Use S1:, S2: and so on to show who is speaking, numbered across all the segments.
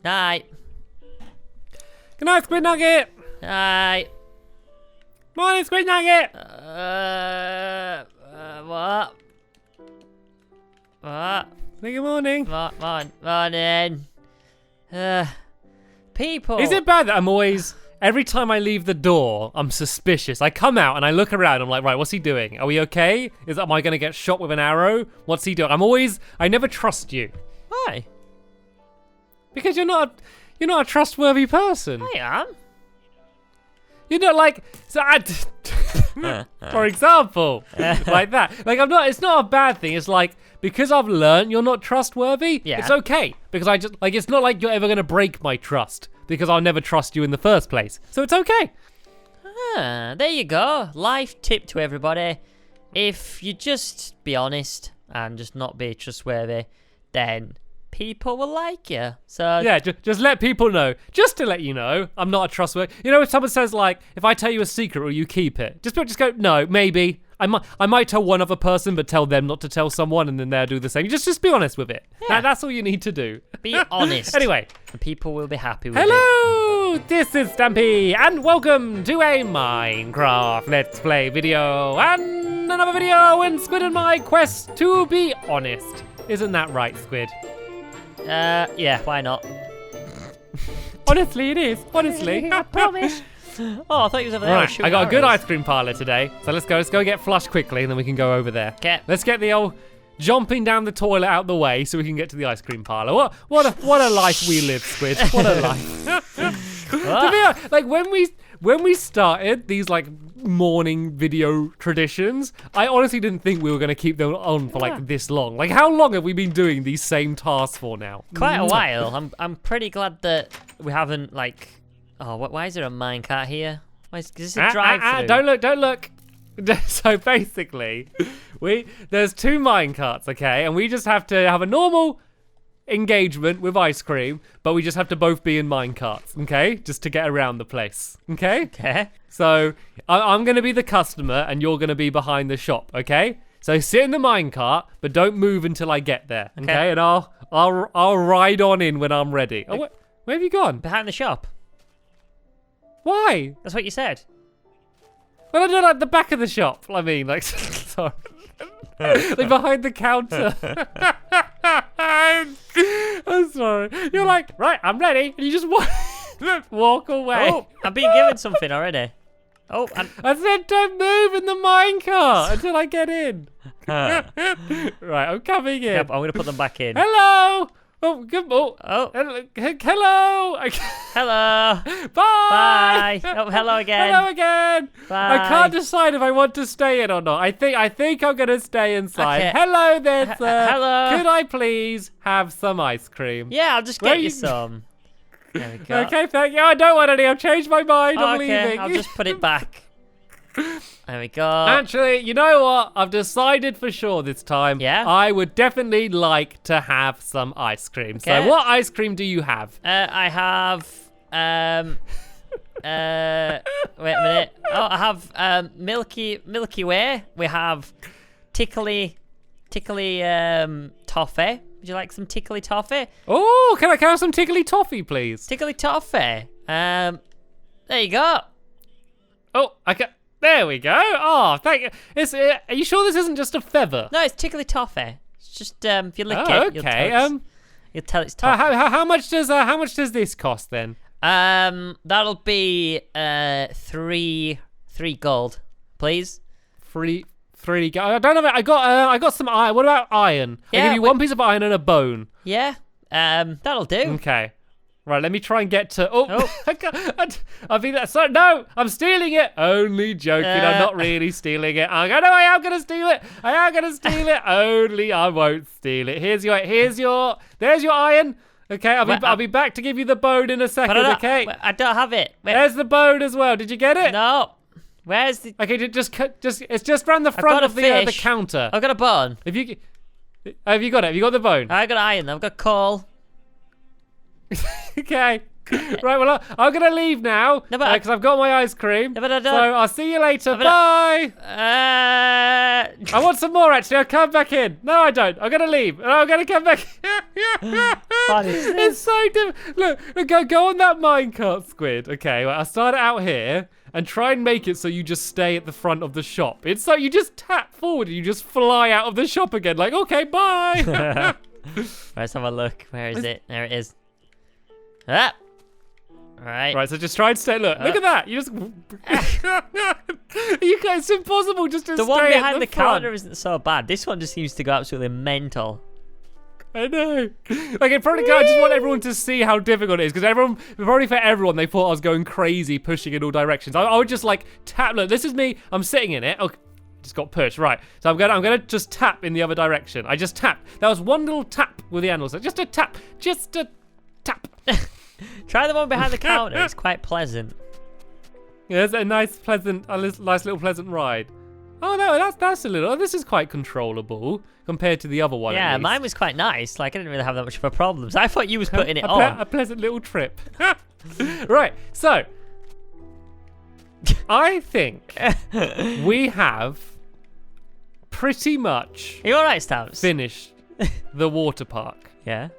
S1: Night.
S2: Good night, Squid Nugget.
S1: Night.
S2: Morning, Squid Nugget.
S1: What? What?
S2: Good morning.
S1: Morning. People.
S2: Is it bad that I'm always, every time I leave the door, I'm suspicious? I come out and I look around. I'm like, right, what's he doing? Are we okay? Am I going to get shot with an arrow? What's he doing? I never trust you.
S1: Why?
S2: Because you're not a trustworthy person.
S1: I am.
S2: You're not like, for example, like that. Like it's not a bad thing. It's like, because I've learned you're not trustworthy,
S1: yeah.
S2: It's okay. Because it's not like you're ever going to break my trust. Because I'll never trust you in the first place. So it's okay.
S1: There you go. Life tip to everybody. If you just be honest and just not be trustworthy, then people will like you. So
S2: yeah, just let people know. Just to let you know, I'm not a trustworthy. You know, if someone says like, if I tell you a secret, will you keep it? Just go, no, maybe. I might tell one other person, but tell them not to tell someone, and then they'll do the same. Just be honest with it.
S1: Yeah.
S2: That's all you need to do.
S1: Be honest.
S2: Anyway,
S1: and people will be happy with it.
S2: hello, this is Stampy, and welcome to a Minecraft Let's Play video, and another video in Squid and my quest to be honest. Isn't that right, Squid?
S1: Yeah, why not?
S2: Honestly, it is. Honestly.
S1: I promise. Oh, I thought you was over there.
S2: Right, I got a good ice cream parlor today, so let's go get flushed quickly, and then we can go over there.
S1: Okay.
S2: Let's get the old jumping down the toilet out the way, so we can get to the ice cream parlor. What a life we live, Squid. What a life. To be honest, like when we started these like morning video traditions, I honestly didn't think we were going to keep them on for like this long. Like, how long have we been doing these same tasks for now?
S1: Quite a while. I'm pretty glad that we haven't like. Oh, why is there a minecart here? Why is this a drive-through?
S2: Don't look. So basically, there's two minecarts, okay, and we just have to have a normal engagement with ice cream, but we just have to both be in minecarts, okay, just to get around the place, okay?
S1: Okay.
S2: So I'm gonna be the customer, and you're gonna be behind the shop, okay? So sit in the minecart, but don't move until I get there, okay? And I'll ride on in when I'm ready. Oh, where have you gone?
S1: Behind the shop.
S2: Why?
S1: That's what you said.
S2: Well, I do like the back of the shop. I mean, like, sorry. Like behind the counter. I'm sorry. You're like, right, I'm ready. And you just walk away.
S1: Oh, I'm being given something already. Oh,
S2: I said don't move in the minecart until I get in. Right, I'm coming in.
S1: Yep, I'm going to put them back in.
S2: Hello. Oh, good. Oh. Hello.
S1: Hello.
S2: Bye.
S1: Bye. Oh, hello again.
S2: Hello again.
S1: Bye.
S2: I can't decide if I want to stay in or not. I think I'm gonna stay inside.
S1: Okay.
S2: Hello there, sir.
S1: Hello.
S2: Could I please have some ice cream?
S1: Yeah, I'll just get you some. There we go.
S2: Okay, thank you. I don't want any. I've changed my mind. I'm leaving.
S1: I'll just put it back. There we go.
S2: Actually, you know what? I've decided for sure this time.
S1: Yeah?
S2: I would definitely like to have some ice cream.
S1: Okay.
S2: So what ice cream do you have?
S1: I have, wait a minute. Oh, I have, Milky Way. We have tickly, toffee. Would you like some tickly toffee?
S2: Oh, can I have some tickly toffee, please?
S1: Tickly toffee. There you go.
S2: Oh, I can. There we go. Oh, thank you. Are you sure this isn't just a feather?
S1: No, it's tickly toffee. It's just if you lick it,
S2: okay.
S1: you'll tell it's toffee.
S2: How much does this cost then?
S1: That'll be 3 gold, please.
S2: Three gold. I don't know. I got some iron. What about iron?
S1: Yeah,
S2: I'll give you one piece of iron and a bone.
S1: Yeah. That'll do.
S2: Okay. Right, let me try and get to. Oh, I think that's so. No, I'm stealing it. Only joking. I'm not really stealing it. I am gonna steal it. I am gonna steal it. Only I won't steal it. There's your iron. Okay, I'll be back to give you the bone in a second. Okay.
S1: I don't have it. Wait.
S2: There's the bone as well. Did you get it?
S1: No. Where's the?
S2: Okay, it's just around the front of the counter.
S1: I've got a bone.
S2: Have you got it? Have you got the bone?
S1: I got iron. I've got coal.
S2: Okay, Right, well, I'm going to leave now
S1: No, but
S2: because I've got my ice cream.
S1: No, but I
S2: So
S1: don't.
S2: I'll see you later. Bye.
S1: Uh,
S2: I want some more, actually. I'll come back in. No, I don't. I'm going to leave. No, I'm going to come back.
S1: What is
S2: It's
S1: this?
S2: so difficult. Look, go on that minecart, Squid. Okay, well, I'll start it out here and try and make it so you just stay at the front of the shop. It's like you just tap forward and you just fly out of the shop again. Like, okay, bye.
S1: Let's have a look. Where is it? There it is. Ah. Right.
S2: Right, so just try and stay. Look at that. You just. It's impossible just to
S1: The
S2: stay
S1: one
S2: at
S1: behind the
S2: front.
S1: counter isn't so bad. This one just seems to go absolutely mental.
S2: I know. Like, it probably. I just want everyone to see how difficult it is because probably for everyone, they thought I was going crazy, pushing in all directions. I would just like tap. Look, this is me. I'm sitting in it. Okay, just got pushed. Right. So I'm gonna just tap in the other direction. I just tapped. That was one little tap with the handle. So just a tap. Just a tap.
S1: Try the one behind the counter. It's quite pleasant.
S2: Yeah, it's a nice little pleasant ride. Oh no, that's a little. This is quite controllable compared to the other one.
S1: Yeah, mine was quite nice. Like I didn't really have that much of a problem. So I thought you was putting it on.
S2: A pleasant little trip. Right. So I think we have pretty much
S1: Are you alright, Stamps?
S2: finished the water park.
S1: Yeah.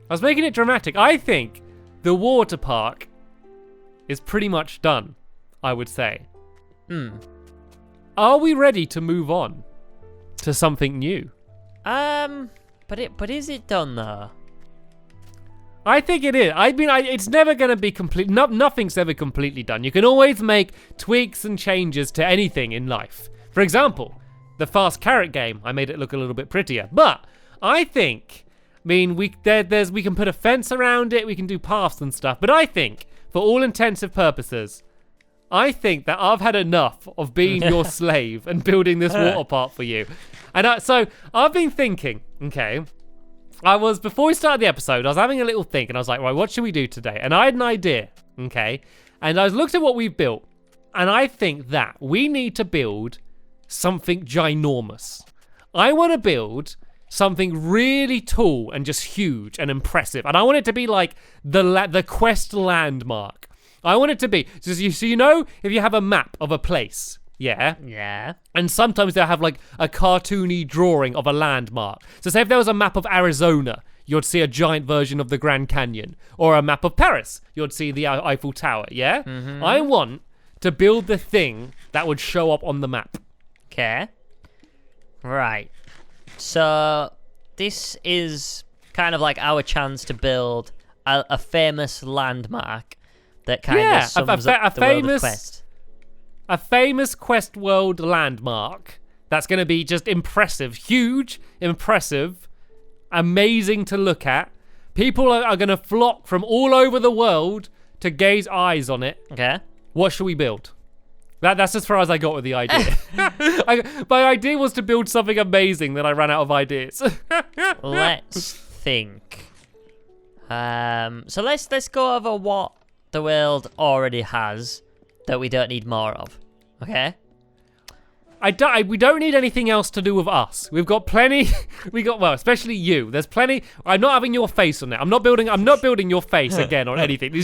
S2: I was making it dramatic. I think the water park is pretty much done, I would say. Are we ready to move on to something new?
S1: But is it done though?
S2: I think it is. I mean, it's never going to be complete. Nothing's ever completely done. You can always make tweaks and changes to anything in life. For example, the fast carrot game, I made it look a little bit prettier. But I think, we can put a fence around it. We can do paths and stuff. But I think, for all intensive purposes, I think that I've had enough of being your slave and building this water park for you. And so I've been thinking, okay, before we started the episode, I was having a little think and I was like, right, what should we do today? And I had an idea, okay? And I looked at what we've built and I think that we need to build something ginormous. I want to build something really tall and just huge and impressive. And I want it to be like the quest landmark. I want it to be, so you know, if you have a map of a place, yeah?
S1: Yeah.
S2: And sometimes they'll have like a cartoony drawing of a landmark. So say if there was a map of Arizona, you'd see a giant version of the Grand Canyon. Or a map of Paris, you'd see the Eiffel Tower, yeah? Mm-hmm. I want to build the thing that would show up on the map.
S1: Okay. Right. So this is kind of like our chance to build a famous landmark that kind of sums up the world of Quest.
S2: A famous Quest world landmark that's going to be just impressive, huge, impressive, amazing to look at. People are going to flock from all over the world to gaze eyes on it.
S1: Okay.
S2: What should we build? That's as far as I got with the idea. My idea was to build something amazing, then I ran out of ideas.
S1: Let's think. So let's go over what the world already has that we don't need more of. Okay?
S2: We don't need anything else to do with us. We've got plenty. Well, especially you. There's plenty. I'm not having your face on it. I'm not building your face again or anything.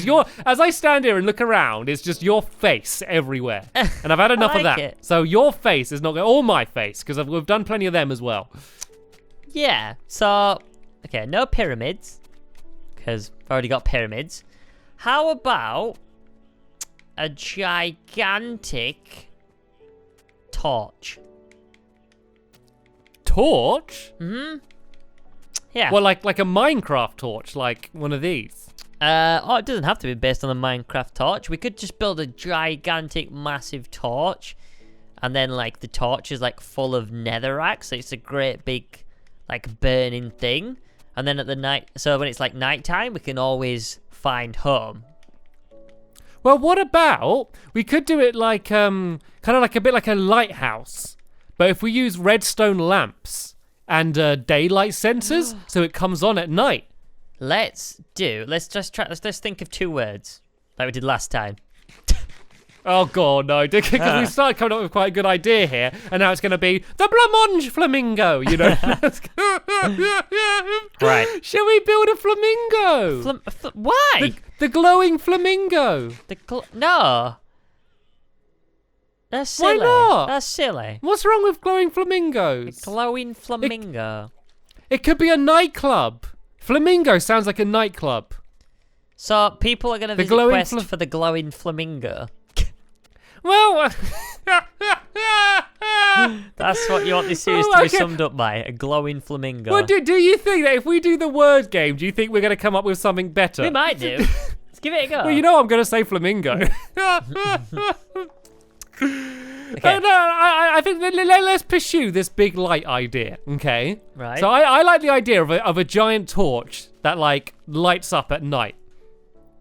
S2: As I stand here and look around, it's just your face everywhere. And I've had enough of that.
S1: It.
S2: So your face is not going, or my face, because we've done plenty of them as well.
S1: Yeah. So, okay, no pyramids, because I've already got pyramids. How about a gigantic torch?
S2: Torch?
S1: Mm-hmm. Yeah.
S2: Well, like a Minecraft torch, like one of these.
S1: It doesn't have to be based on the Minecraft torch. We could just build a gigantic, massive torch, and then like the torch is like full of netherrack, so it's a great big, like burning thing. And then at the night, so when it's like nighttime, we can always find home.
S2: Well, what about we could do it like kind of like a bit like a lighthouse, but if we use redstone lamps and daylight sensors, so it comes on at night. Let's
S1: just think of 2 words like we did last time.
S2: Oh god, no! Because we started coming up with quite a good idea here, and now it's going to be the blancmange flamingo. You know,
S1: right?
S2: Shall we build a flamingo?
S1: Why?
S2: The glowing flamingo.
S1: No. That's silly.
S2: Why not?
S1: That's silly.
S2: What's wrong with glowing flamingos?
S1: Glowing flamingo.
S2: It could be a nightclub. Flamingo sounds like a nightclub.
S1: So people are going to visit Quest for the glowing flamingo.
S2: Well,
S1: that's what you want this series to be summed up by, a glowing flamingo.
S2: Well, do you think that if we do the word game, do you think we're going to come up with something better?
S1: We might do. Let's give it a go.
S2: Well, you know I'm going to say flamingo.
S1: Okay.
S2: No, I think let's pursue this big light idea, okay?
S1: Right.
S2: So I like the idea of a giant torch that like lights up at night.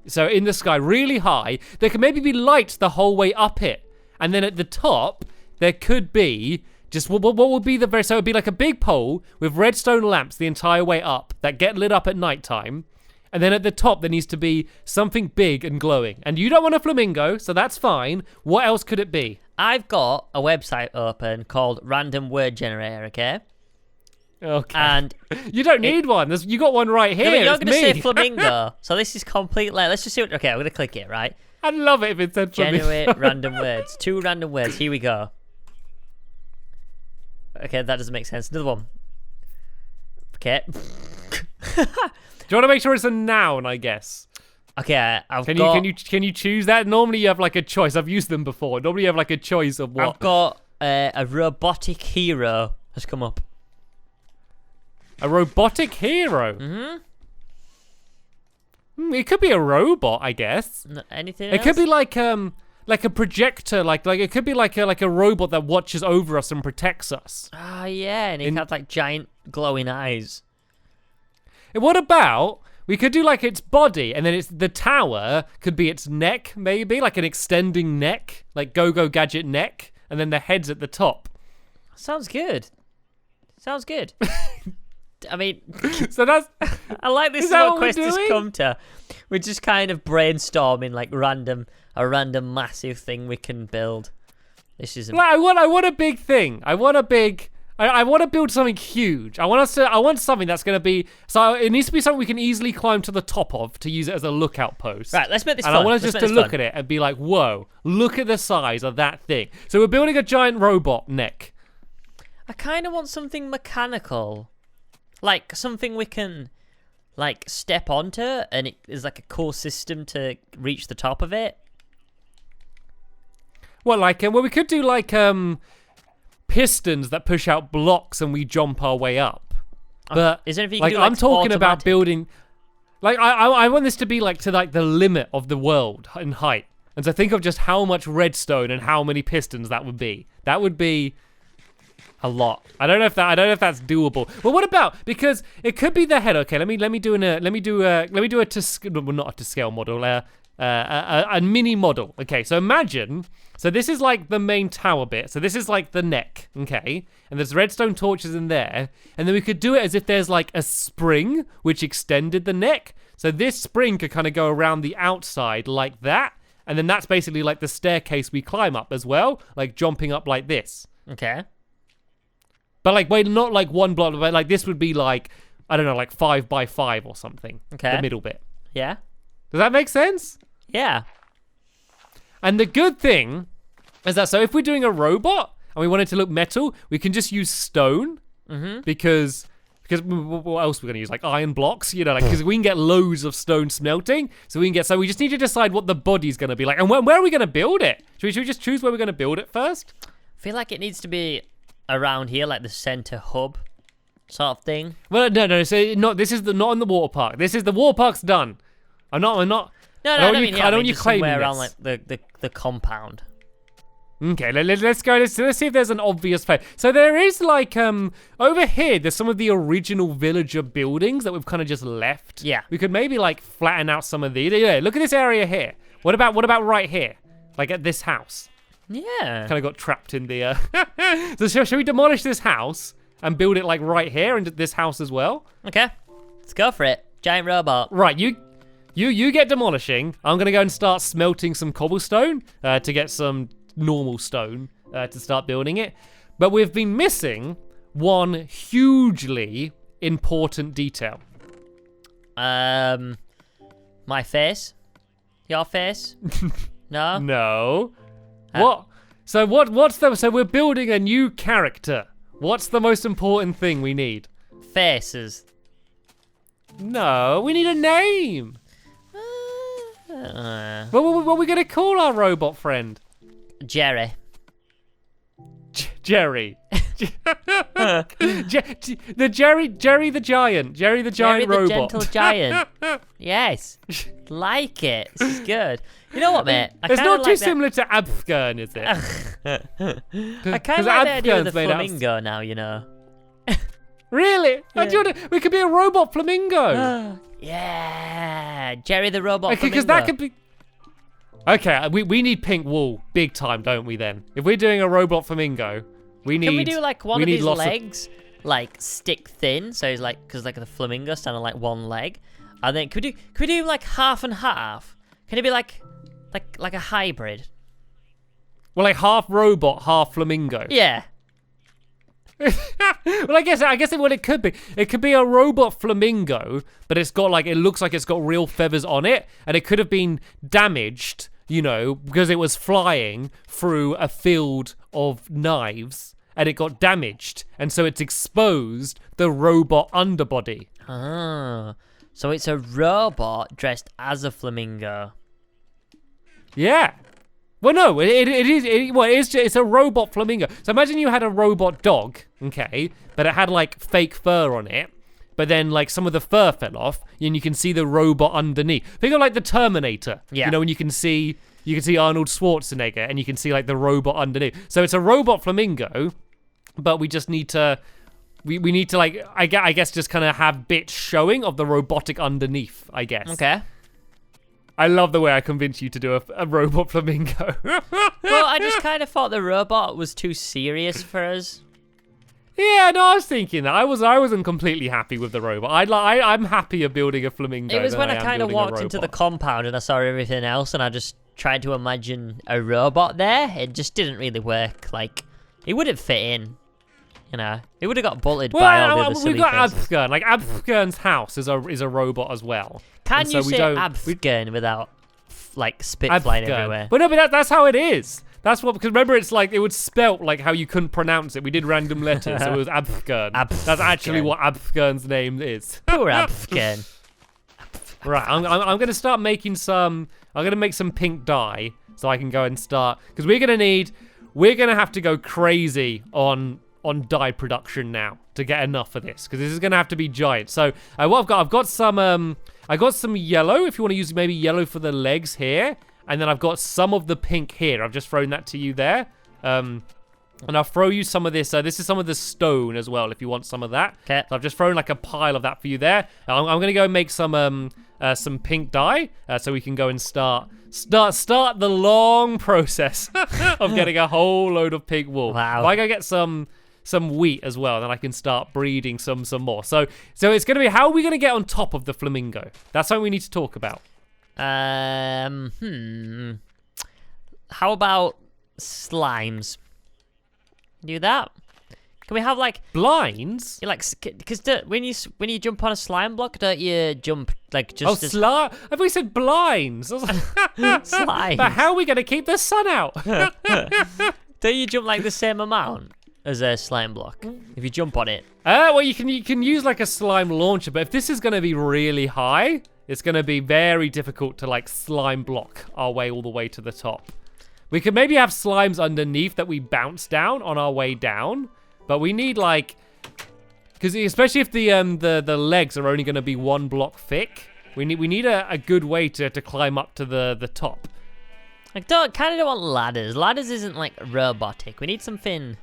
S2: So in the sky, really high, there could maybe be lights the whole way up it. And then at the top, there could be just what would be the so it would be like a big pole with redstone lamps the entire way up that get lit up at nighttime. And then at the top, there needs to be something big and glowing. And you don't want a flamingo, so that's fine. What else could it be?
S1: I've got a website open called Random Word Generator, okay?
S2: Okay.
S1: And
S2: you don't need one. You got one right here.
S1: No, you're
S2: going
S1: to say flamingo. So this is completely... Let's just see what... Okay, I'm going to click it, right?
S2: I'd love it if it said flamingo.
S1: Generate random words. 2 random words. Here we go. Okay, that doesn't make sense. Another one. Okay.
S2: Do you want to make sure it's a noun, I guess?
S1: Okay,
S2: Can you choose that? Normally you have like a choice. I've used them before. Normally you have like a choice of what.
S1: I've got a robotic hero has come up.
S2: A robotic hero? Mm-hmm. It could be a robot, I guess.
S1: Anything
S2: else? It could be like a projector, like it could be like a robot that watches over us and protects us.
S1: Ah, yeah, and it has like giant glowing eyes.
S2: And what about we could do like its body, and then it's the tower could be its neck, maybe like an extending neck, like Go-Go Gadget neck, and then the head's at the top.
S1: Sounds good. Sounds good. I mean,
S2: so that's.
S1: I like this. Is what Quest has come to. We're just kind of brainstorming like a random massive thing we can build. This is.
S2: I want a big thing. I want to build something huge. I want something that's going to be. So it needs to be something we can easily climb to the top of to use it as a lookout post.
S1: Right. Let's make this.
S2: And
S1: fun.
S2: I want us just to look at it and be like, "Whoa! Look at the size of that thing." So we're building a giant robot neck.
S1: I kind of want something mechanical. Like something we can like step onto and it is like a cool system to reach the top of it.
S2: Well, we could do like pistons that push out blocks and we jump our way up. But
S1: is there anything you
S2: like
S1: can do,
S2: I'm talking
S1: automatic?
S2: about building like I want this to be like to like the limit of the world in height. And so think of just how much redstone and how many pistons that would be. That would be a lot. I don't know if that's doable. Well, what about, because it could be the head. Okay, let me do a to scale model, a mini model. Okay, so imagine. So this is like the main tower bit. So this is like the neck. Okay, and there's redstone torches in there, and then we could do it as if there's like a spring which extended the neck. So this spring could kind of go around the outside like that, and then that's basically like the staircase we climb up as well, like jumping up like this.
S1: Okay.
S2: But like, wait, not like one block, but like this would be like, I don't know, like 5 by 5 or something.
S1: Okay.
S2: The middle bit.
S1: Yeah.
S2: Does that make sense?
S1: Yeah.
S2: And the good thing is that, so if we're doing a robot and we want it to look metal, we can just use stone because what else are we going to use? Like iron blocks, you know, like because we can get loads of stone smelting. So we just need to decide what the body's going to be like. And where are we going to build it? Should we just choose where we're going to build it first?
S1: I feel like it needs to be around here, like the center hub sort of thing.
S2: Well, no. So this is not in the water park. This is the water park's done. I'm not.
S1: No, I don't want you claiming somewhere around like the compound.
S2: Okay, let's go. Let's see if there's an obvious place. So there is like over here. There's some of the original villager buildings that we've kind of just left. Yeah. We could maybe like flatten out some of these. Yeah. Look at this area here. What about right here? Like at this house.
S1: Yeah.
S2: Kind of got trapped in the. So should we demolish this house and build it like right here and this house as well?
S1: Okay, let's go for it. Giant robot.
S2: Right, you get demolishing. I'm gonna go and start smelting some cobblestone to get some normal stone to start building it. But we've been missing one hugely important detail.
S1: My face. Your face? No?
S2: No. What? So so we're building a new character. What's the most important thing we need?
S1: Faces.
S2: No, we need a name.
S1: Uh,
S2: What are we gonna call our robot friend?
S1: Jerry.
S2: Jerry. Jerry the giant. Jerry the giant
S1: Jerry the
S2: robot.
S1: gentle giant. Yes. Like it. This is good. You know what, mate?
S2: It's not too similar to Abfgern, is it?
S1: I kind of like the idea of the flamingo now, you know.
S2: Really?
S1: Yeah.
S2: We could be a robot flamingo.
S1: Yeah. Jerry the robot flamingo.
S2: Because that could be... Okay, we need pink wool big time, don't we then? If we're doing a robot flamingo, we need...
S1: Can we do like one of these
S2: lots
S1: legs, like stick thin? So it's like, because like the flamingo stand on like one leg. And then could we do like half and half? Can it be like a hybrid?
S2: Well, like half robot, half flamingo.
S1: Yeah.
S2: Well, I guess what it could be a robot flamingo, but it's got like, it looks like it's got real feathers on it, and it could have been damaged, you know, because it was flying through a field of knives, and it got damaged, and so it's exposed the robot underbody.
S1: Ah, so it's a robot dressed as a flamingo.
S2: Yeah. Well, no, it's a robot flamingo. So imagine you had a robot dog, okay, but it had like fake fur on it, but then like some of the fur fell off, and you can see the robot underneath. Think of like the Terminator.
S1: Yeah.
S2: You know, when you can see Arnold Schwarzenegger, and you can see like the robot underneath. So it's a robot flamingo, but we just need to, we need to like, I guess just kind of have bits showing of the robotic underneath, I guess.
S1: Okay.
S2: I love the way I convinced you to do a robot flamingo.
S1: Well, I just kind of thought the robot was too serious for us.
S2: Yeah, no, I was thinking that. I wasn't completely happy with the robot. I'm happier building a flamingo.
S1: It was
S2: than
S1: when I
S2: am
S1: kind of
S2: building a
S1: walked into the
S2: robot.
S1: compound and I saw everything else, and I just tried to imagine a robot there. It just didn't really work. Like, it wouldn't fit in. You know, it would have got bullied by all the other silly
S2: we've got
S1: faces.
S2: Abfgern. Like Abfgern's house is a robot as well.
S1: Can
S2: And
S1: you
S2: so we
S1: say
S2: don't-
S1: Abfgern without like spit flying everywhere?
S2: But no, but that's how it is. That's what, because remember, it's like, it was spelt like how you couldn't pronounce it. We did random letters, so it was Abfgern. That's actually what Abfgern's name is.
S1: Poor Abfgern.
S2: Right, I'm going to start making some, I'm going to make some pink dye so I can go and start, because we're going to have to go crazy on dye production now to get enough of this, because this is going to have to be giant. So what I've got some yellow, if you want to use maybe yellow for the legs here, and then I've got some of the pink here. I've just thrown that to you there. And I'll throw you some of this. This is some of the stone as well, if you want some of that.
S1: Okay.
S2: So I've just thrown like a pile of that for you there. I'm going to go and make some pink dye, so we can go and start the long process of getting a whole load of pink wool.
S1: Wow.
S2: If I go get some wheat as well, then I can start breeding some more. So it's going to be, how are we going to get on top of the flamingo? That's something we need to talk about.
S1: How about slimes? Do that? Can we have like
S2: Blinds?
S1: you like, because when you jump on a slime block, don't you jump like just as
S2: I thought you said blinds. I was like,
S1: slimes?
S2: but how are we going to keep the sun out?
S1: Don't you jump like the same amount as a slime block if you jump on it?
S2: Well, you can use like a slime launcher, but if this is going to be really high, it's going to be very difficult to like slime block our way all the way to the top. We could maybe have slimes underneath that we bounce down on our way down, but we need like, because especially if the legs are only going to be 1 block thick, we need a good way to climb up to the top.
S1: I kind of don't want ladders. Ladders isn't like robotic. We need something.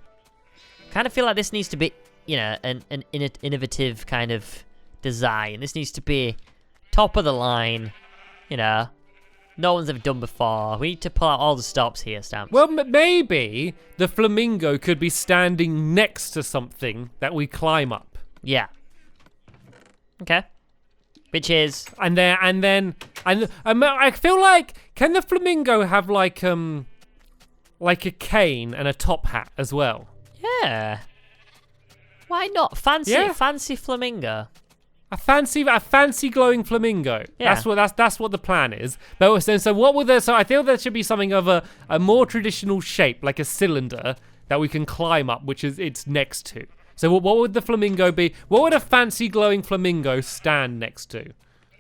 S1: Kind of feel like this needs to be, you know, an innovative kind of design. This needs to be top of the line, you know. No one's ever done before. We need to pull out all the stops here, Stamps.
S2: Well, maybe the flamingo could be standing next to something that we climb up.
S1: Yeah. Okay. Which is
S2: And I feel like, can the flamingo have like a cane and a top hat as well?
S1: yeah. Why not? Fancy
S2: Yeah.
S1: fancy flamingo.
S2: A fancy glowing flamingo.
S1: Yeah.
S2: That's what the plan is. But so what would there? So I feel there should be something of a more traditional shape, like a cylinder that we can climb up, which is it's next to. So what would the flamingo be? What would a fancy glowing flamingo stand next to?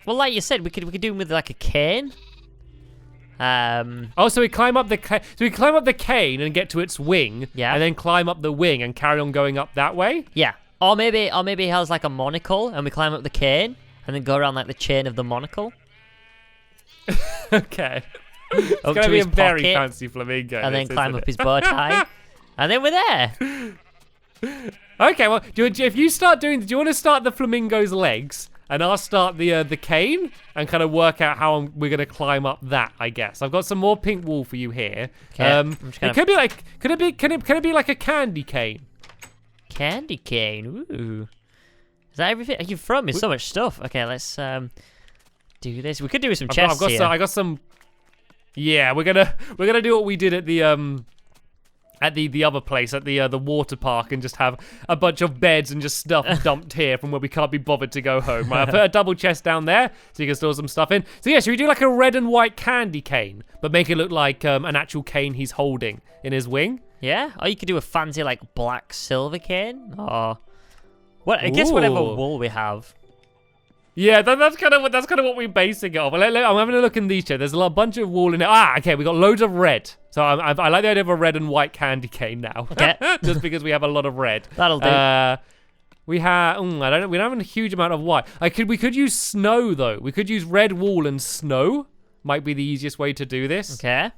S1: Well, like you said, we could do them with like a cane.
S2: Oh, so we climb up the cane and get to its wing,
S1: Yeah.
S2: and then climb up the wing and carry on going up that way.
S1: Yeah. Or maybe he has like a monocle, and we climb up the cane, and then go around like the chain of the monocle.
S2: Okay. It's
S1: Up
S2: gonna
S1: to
S2: be a
S1: his
S2: very
S1: pocket,
S2: fancy flamingo.
S1: and then
S2: this,
S1: climb
S2: isn't
S1: up
S2: it?
S1: his bow tie, and then we're there.
S2: Okay, well, if you start doing, do you want to start the flamingo's legs, and I'll start the cane, and kind of work out how we're gonna climb up that? I guess I've got some more pink wool for you here.
S1: Okay,
S2: It could be like, can it be like a candy cane?
S1: Candy cane. Ooh. Is that everything? You've thrown me so much stuff. Okay, let's do this. We could do some chests here.
S2: I got some. Yeah, we're gonna do what we did at the other place, at the water park, and just have a bunch of beds and just stuff dumped here from where we can't be bothered to go home. Right, I put a double chest down there so you can store some stuff in. So yeah, should we do like a red and white candy cane, but make it look like an actual cane he's holding in his wing?
S1: Yeah, or you could do a fancy like black silver cane, or what? I guess whatever
S2: Ooh.
S1: wool we have.
S2: Yeah, that's kind of what we're basing it off. I'm having a look in these chairs. There's a bunch of wool in it. Okay, we got loads of red. So I like the idea of a red and white candy cane now.
S1: Okay.
S2: Just because we have a lot of red.
S1: That'll do.
S2: We have. We don't have a huge amount of white. We could use snow though. We could use red wool and snow. Might be the easiest way to do this.
S1: Okay.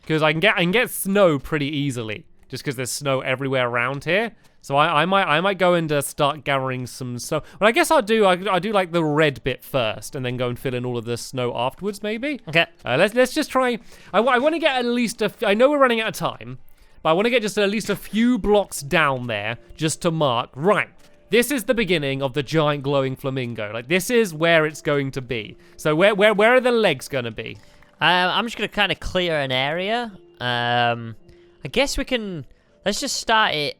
S2: Because I can get snow pretty easily, just because there's snow everywhere around here. So I might go and start gathering some snow. Well, I guess I'll do like the red bit first, and then go and fill in all of the snow afterwards, maybe.
S1: Okay.
S2: Let's just try. I want to get at least I know we're running out of time, but I want to get just at least a few blocks down there just to mark. Right. This is the beginning of the giant glowing flamingo. Like this is where it's going to be. So where are the legs going to be?
S1: I'm just gonna kind of clear an area. I guess we can. Let's just start it.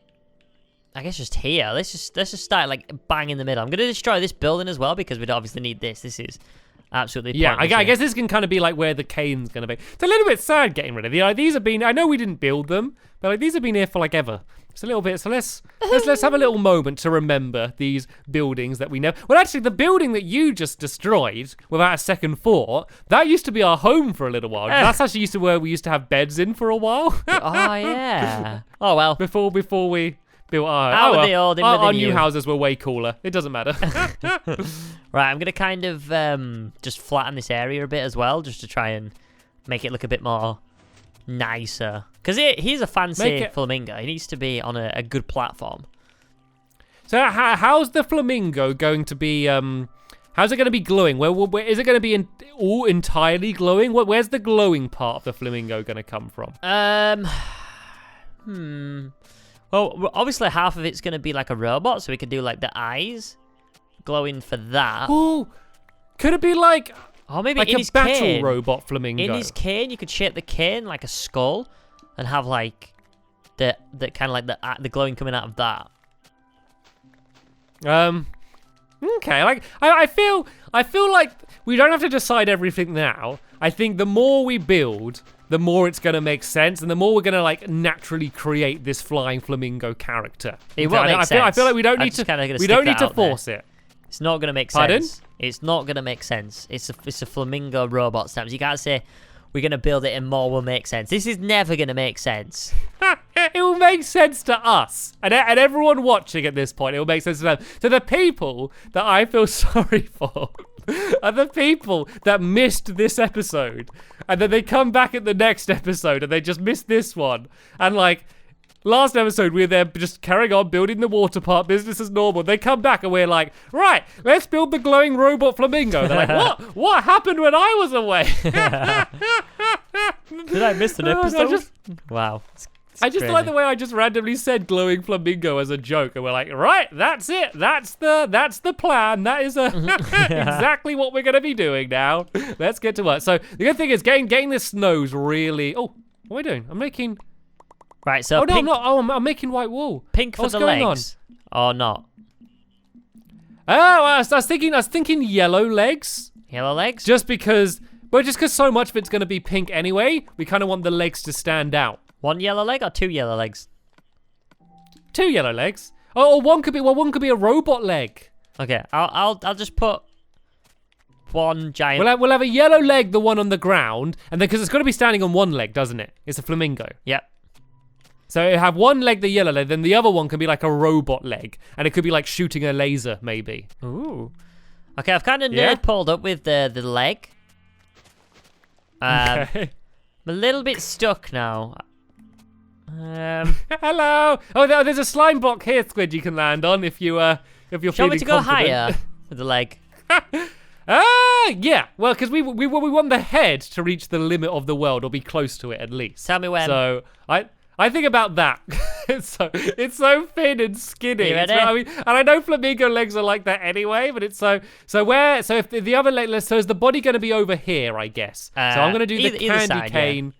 S1: I guess just here. Let's just start like bang in the middle. I'm gonna destroy this building as well because we'd obviously need this. This is absolutely pointless.
S2: I guess this can kind of be like where the cane's gonna be. It's a little bit sad getting rid of these. These have been. I know we didn't build them, but like these have been here for like ever. It's a little bit. So let's have a little moment to remember these buildings that we know. Well, actually, the building that you just destroyed without a second thought, that used to be our home for a little while. That's actually used to where we used to have beds in for a while.
S1: Oh yeah. Oh well.
S2: Before we built our our new houses were way cooler. It doesn't matter.
S1: Right, I'm gonna kind of just flatten this area a bit as well, just to try and make it look a bit more nicer. Because he's a fancy flamingo. He needs to be on a good platform.
S2: So how's the flamingo going to be? How's it going to be glowing? Where is it going to be all entirely glowing? Where's the glowing part of the flamingo going to come from?
S1: Well, obviously half of it's going to be like a robot, so we could do like the eyes glowing for that.
S2: Oh, could it be like?
S1: Or maybe
S2: like
S1: in
S2: a
S1: his
S2: battle
S1: cane.
S2: robot flamingo.
S1: In his cane, you could shape the cane like a skull, and have like the kind of like the glowing coming out of that.
S2: Okay. Like I feel like we don't have to decide everything now. I think the more we build, the more it's gonna make sense, and the more we're gonna like naturally create this flying flamingo character.
S1: It won't make sense.
S2: I feel like we don't need to force it.
S1: It's not gonna make
S2: Pardon?
S1: sense. It's not gonna make sense. It's a flamingo robot stamps. You can't say we're gonna build it and more will make sense. This is never gonna make sense.
S2: It will make sense to us and everyone watching at this point. It will make sense to them. So the people that I feel sorry for are the people that missed this episode, and then they come back at the next episode and they just missed this one, and like. Last episode, we were there just carrying on, building the water park, business as normal. They come back and we're like, right, let's build the glowing robot flamingo. They're like, what? What happened when I was away?
S1: Did I miss an episode? Wow.
S2: I just like the way I just randomly said glowing flamingo as a joke. And we're like, right, that's it. That's the plan. That is exactly what we're going to be doing now. Let's get to work. So the good thing is getting this snow's really... Oh, what am I doing? I'm making...
S1: Right, so
S2: no, I'm not. Oh, I'm making white wool.
S1: Pink for the legs, or not?
S2: Oh, I was thinking yellow legs.
S1: Yellow legs?
S2: Just because so much of it's going to be pink anyway, we kind of want the legs to stand out.
S1: One yellow leg or 2 yellow legs?
S2: 2 yellow legs. Oh, one could be a robot leg.
S1: Okay, I'll just put one giant.
S2: We'll have a yellow leg, the one on the ground, and then because it's got to be standing on one leg, doesn't it? It's a flamingo.
S1: Yep.
S2: So you have one leg, the yellow leg, then the other one can be like a robot leg, and it could be like shooting a laser, maybe.
S1: Ooh. Okay, I've kind of nerd pulled up with the leg.
S2: Okay.
S1: I'm a little bit stuck now.
S2: Hello. Oh, there's a slime block here, Squid. You can land on if you're feeling confident.
S1: Do you want me to go higher with the leg?
S2: Yeah. Well, because we want the head to reach the limit of the world or be close to it at least.
S1: Tell me when.
S2: So I think about that. it's so thin and skinny.
S1: You ready?
S2: And I know flamingo legs are like that anyway, but it's so if the other leg, so is the body going to be over here? I guess. So I'm going to do the candy cane. Yeah.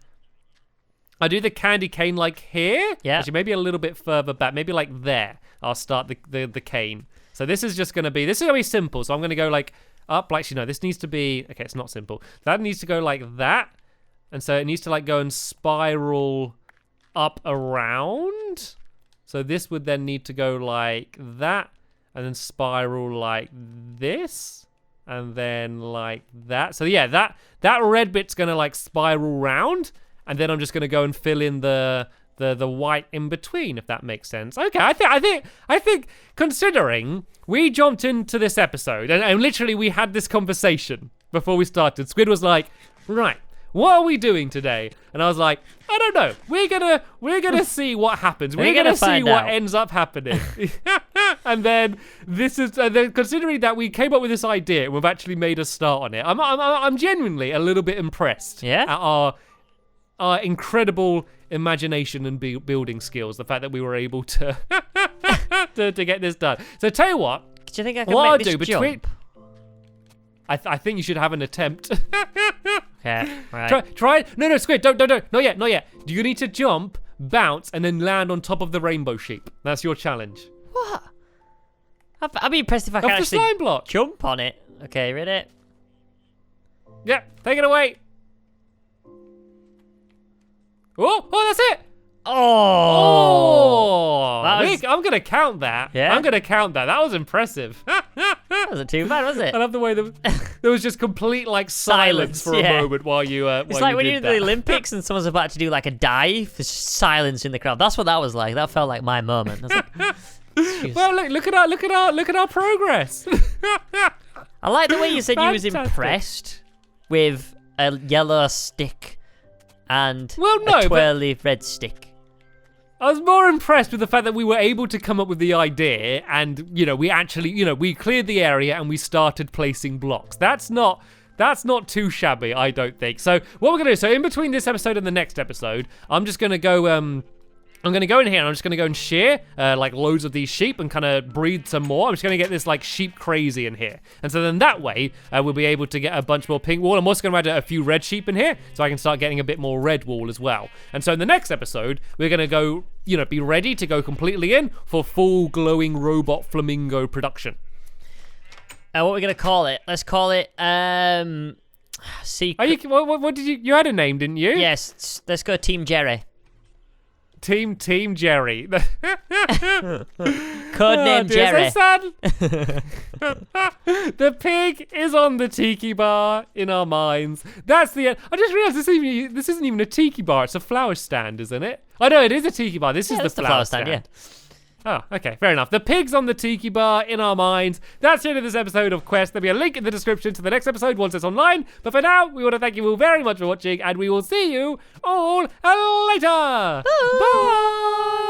S2: I do the candy cane like here.
S1: Yeah.
S2: Actually, maybe a little bit further back. Maybe like there. I'll start the cane. So this is gonna be simple. So I'm gonna go like up. Actually, no. This needs to be okay. It's not simple. That needs to go like that, and so it needs to like go and spiral up around. So this would then need to go like that, and then spiral like this, and then like that. So yeah, that red bit's gonna like spiral round. And then I'm just gonna go and fill in the white in between, if that makes sense. Okay, I think considering we jumped into this episode and literally we had this conversation before we started. Squid was like, right, what are we doing today? And I was like, I don't know. We're gonna see what happens. We're gonna see what ends up happening. And then considering that we came up with this idea and we've actually made a start on it, I'm genuinely a little bit impressed.
S1: Yeah.
S2: At our incredible imagination and building skills. The fact that we were able to to get this done. So tell you what.
S1: Do you think I can make this jump?
S2: I think you should have an attempt.
S1: Okay, right.
S2: Try. No, Squid, don't. Not yet. You need to jump, bounce, and then land on top of the rainbow sheep. That's your challenge.
S1: What? I'd be impressed if I can actually
S2: slime block.
S1: Jump on it. Okay, ready?
S2: Yeah, take it away. Oh, that's it.
S1: Oh.
S2: I'm going to count that.
S1: Yeah?
S2: I'm going to count that. That was impressive.
S1: That wasn't too bad, was it?
S2: I love the way there was just complete like silence for a moment while you
S1: It's like when you do the Olympics and someone's about to do like a dive, there's just silence in the crowd. That's what that was like. That felt like my moment. I was like,
S2: well, look at our progress.
S1: I like the way you said
S2: Fantastic.
S1: you was impressed with a yellow stick and
S2: a
S1: twirly red stick.
S2: I was more impressed with the fact that we were able to come up with the idea and, we actually, we cleared the area and we started placing blocks. That's not too shabby, I don't think. So what we're going to do, so in between this episode and the next episode, I'm just going to go, I'm going to go in here and I'm just going to go and shear like loads of these sheep and kind of breed some more. I'm just going to get this like sheep crazy in here. And so then that way we'll be able to get a bunch more pink wool. I'm also going to add a few red sheep in here so I can start getting a bit more red wool as well. And so in the next episode, we're going to go, be ready to go completely in for full glowing robot flamingo production.
S1: What are we going to call it? Let's call it Secret.
S2: What did you had a name, didn't you?
S1: Yes, let's go Team Jerry.
S2: Team Jerry.
S1: Codename Jerry.
S2: So sad. The pig is on the tiki bar in our minds. That's the end. I just realized this isn't even a tiki bar. It's a flower stand, isn't it? Oh no, it is a tiki bar. This is the flower stand.
S1: Yeah.
S2: Oh, okay, fair enough. The pig's on the tiki bar in our minds. That's the end of this episode of Quest. There'll be a link in the description to the next episode once it's online. But for now, we want to thank you all very much for watching, and we will see you all later. Bye.